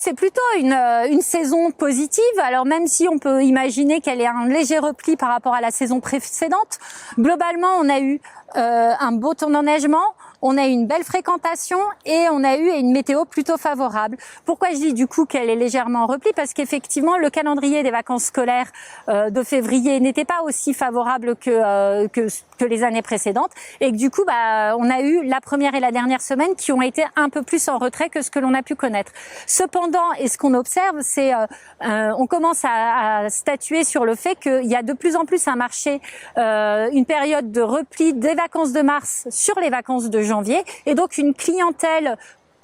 C'est plutôt une saison positive. Alors même si on peut imaginer qu'elle est un léger repli par rapport à la saison précédente, globalement on a eu un beau temps d'enneigement, on a eu une belle fréquentation et on a eu une météo plutôt favorable. Pourquoi je dis du coup qu'elle est légèrement en repli? Parce qu'effectivement le calendrier des vacances scolaires de février n'était pas aussi favorable que les années précédentes et que du coup on a eu la première et la dernière semaine qui ont été un peu plus en retrait que ce que l'on a pu connaître. Cependant, et ce qu'on observe, c'est on commence à statuer sur le fait qu'il y a de plus en plus un marché, une période de repli des vacances de mars sur les vacances de janvier, et donc une clientèle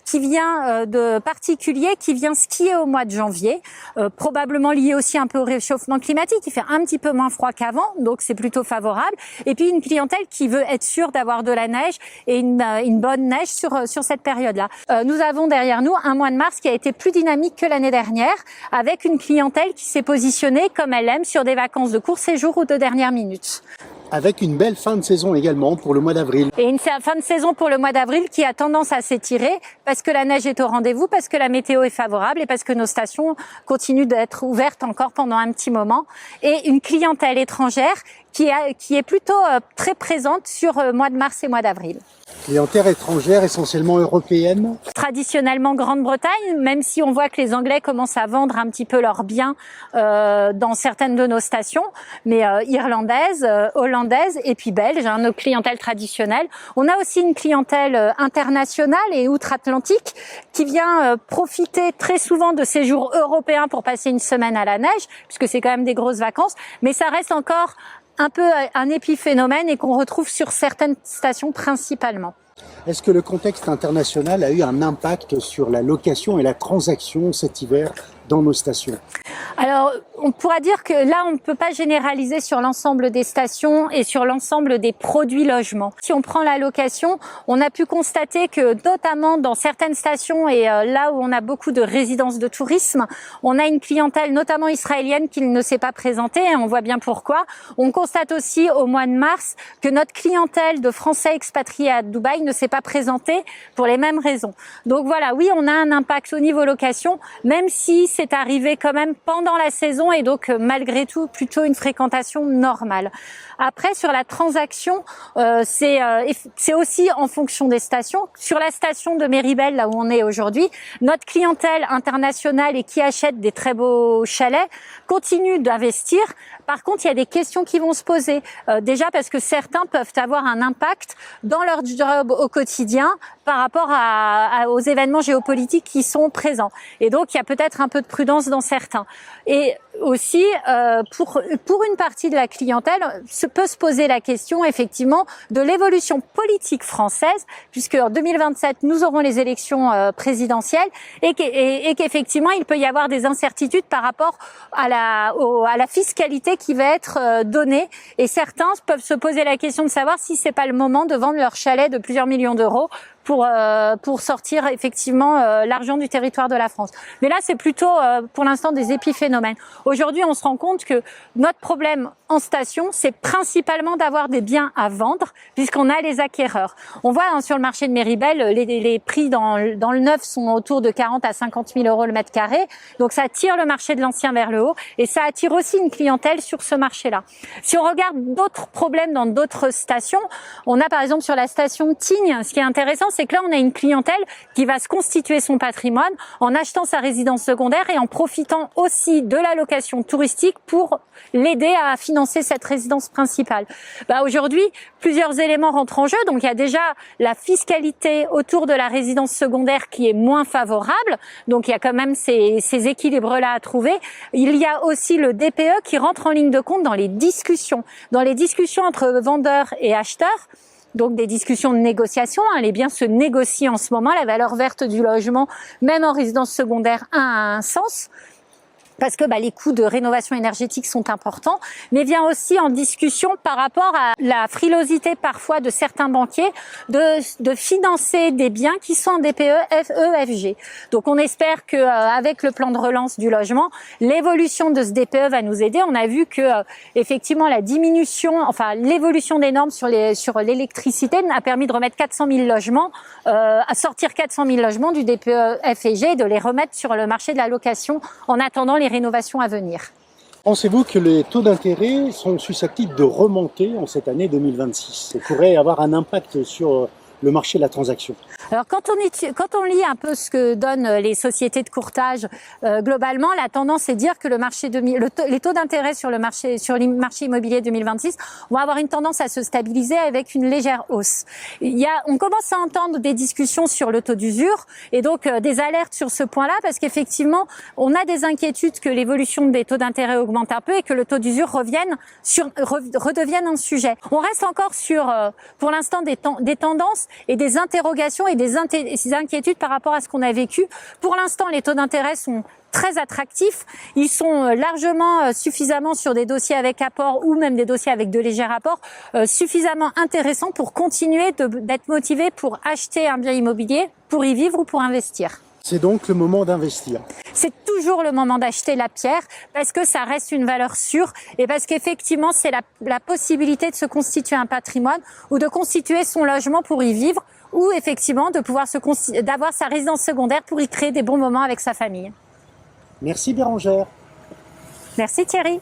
qui vient de particuliers qui vient skier au mois de janvier, probablement lié aussi un peu au réchauffement climatique, qui fait un petit peu moins froid qu'avant, donc c'est plutôt favorable. Et puis une clientèle qui veut être sûre d'avoir de la neige et une bonne neige sur cette période-là. Nous avons derrière nous un mois de mars qui a été plus dynamique que l'année dernière, avec une clientèle qui s'est positionnée comme elle aime sur des vacances de court séjour ou de dernière minute. Avec une belle fin de saison également pour le mois d'avril. Et une fin de saison pour le mois d'avril qui a tendance à s'étirer parce que la neige est au rendez-vous, parce que la météo est favorable et parce que nos stations continuent d'être ouvertes encore pendant un petit moment. Et une clientèle étrangère qui est plutôt très présente sur mois de mars et mois d'avril. Clientèle étrangère, essentiellement européenne. Traditionnellement Grande-Bretagne, même si on voit que les Anglais commencent à vendre un petit peu leurs biens dans certaines de nos stations, mais irlandaises, hollandaises et puis belges, nos clientèles traditionnelles. On a aussi une clientèle internationale et outre-Atlantique qui vient profiter très souvent de séjours européens pour passer une semaine à la neige, puisque c'est quand même des grosses vacances, mais ça reste encore un peu un épiphénomène et qu'on retrouve sur certaines stations principalement. Est-ce que le contexte international a eu un impact sur la location et la transaction cet hiver dans nos stations? Alors, on pourra dire que là, on ne peut pas généraliser sur l'ensemble des stations et sur l'ensemble des produits logements. Si on prend la location, on a pu constater que notamment dans certaines stations et là où on a beaucoup de résidences de tourisme, on a une clientèle notamment israélienne qui ne s'est pas présentée et on voit bien pourquoi. On constate aussi au mois de mars que notre clientèle de Français expatriés à Dubaï ne s'est pas présentée pour les mêmes raisons. Donc voilà, oui, on a un impact au niveau location, même si c'est arrivé quand même pendant la saison et donc malgré tout plutôt une fréquentation normale. Après sur la transaction, c'est aussi en fonction des stations. Sur la station de Méribel, là où on est aujourd'hui, notre clientèle internationale et qui achète des très beaux chalets continue d'investir. Par contre, il y a des questions qui vont se poser. Déjà parce que certains peuvent avoir un impact dans leur job au quotidien par rapport aux événements géopolitiques qui sont présents. Et donc, il y a peut-être un peu de prudence dans certains. Et aussi, pour une partie de la clientèle, peut se poser la question, effectivement, de l'évolution politique française, puisque en 2027, nous aurons les élections présidentielles et qu'effectivement, il peut y avoir des incertitudes par rapport à la fiscalité qui va être donnée. Et certains peuvent se poser la question de savoir si c'est pas le moment de vendre leur chalet de plusieurs millions d'euros pour sortir effectivement l'argent du territoire de la France. Mais là, c'est plutôt pour l'instant des épiphénomènes. Aujourd'hui, on se rend compte que notre problème en station, c'est principalement d'avoir des biens à vendre, puisqu'on a les acquéreurs. On voit sur le marché de Méribel, les prix dans le neuf sont autour de 40 à 50 000 euros le mètre carré. Donc ça tire le marché de l'ancien vers le haut et ça attire aussi une clientèle sur ce marché-là. Si on regarde d'autres problèmes dans d'autres stations, on a par exemple sur la station de Tignes, ce qui est intéressant, c'est que là, on a une clientèle qui va se constituer son patrimoine en achetant sa résidence secondaire et en profitant aussi de la location touristique pour l'aider à financer cette résidence principale. Aujourd'hui, plusieurs éléments rentrent en jeu. Donc, il y a déjà la fiscalité autour de la résidence secondaire qui est moins favorable. Donc, il y a quand même ces équilibres-là à trouver. Il y a aussi le DPE qui rentre en ligne de compte dans les discussions entre vendeurs et acheteurs. Donc des discussions de négociation, les biens se négocient en ce moment, la valeur verte du logement, même en résidence secondaire, a un sens. parce que les coûts de rénovation énergétique sont importants, mais vient aussi en discussion par rapport à la frilosité parfois de certains banquiers de financer des biens qui sont en DPE EFG. Donc on espère que avec le plan de relance du logement, l'évolution de ce DPE va nous aider. On a vu que effectivement la diminution, enfin l'évolution des normes sur l'électricité a permis de remettre 400 000 logements, à sortir 400 000 logements du DPE FG et de les remettre sur le marché de la location en attendant les rénovations à venir. Pensez-vous que les taux d'intérêt sont susceptibles de remonter en cette année 2026 et pourraient avoir un impact sur le marché de la transaction? Alors quand on lit un peu ce que donnent les sociétés de courtage, globalement la tendance est de dire que les taux d'intérêt sur les marchés immobiliers 2026 vont avoir une tendance à se stabiliser avec une légère hausse. On commence à entendre des discussions sur le taux d'usure et donc des alertes sur ce point-là parce qu'effectivement on a des inquiétudes que l'évolution des taux d'intérêt augmente un peu et que le taux d'usure redevienne un sujet. On reste encore sur pour l'instant des tendances et des interrogations et des inquiétudes par rapport à ce qu'on a vécu. Pour l'instant, les taux d'intérêt sont très attractifs. Ils sont largement suffisamment sur des dossiers avec apport ou même des dossiers avec de légers apports suffisamment intéressants pour continuer d'être motivés pour acheter un bien immobilier, pour y vivre ou pour investir. C'est donc le moment d'investir. C'est toujours le moment d'acheter la pierre parce que ça reste une valeur sûre et parce qu'effectivement, c'est la possibilité de se constituer un patrimoine ou de constituer son logement pour y vivre ou effectivement de pouvoir d'avoir sa résidence secondaire pour y créer des bons moments avec sa famille. Merci Bérangère. Merci Thierry.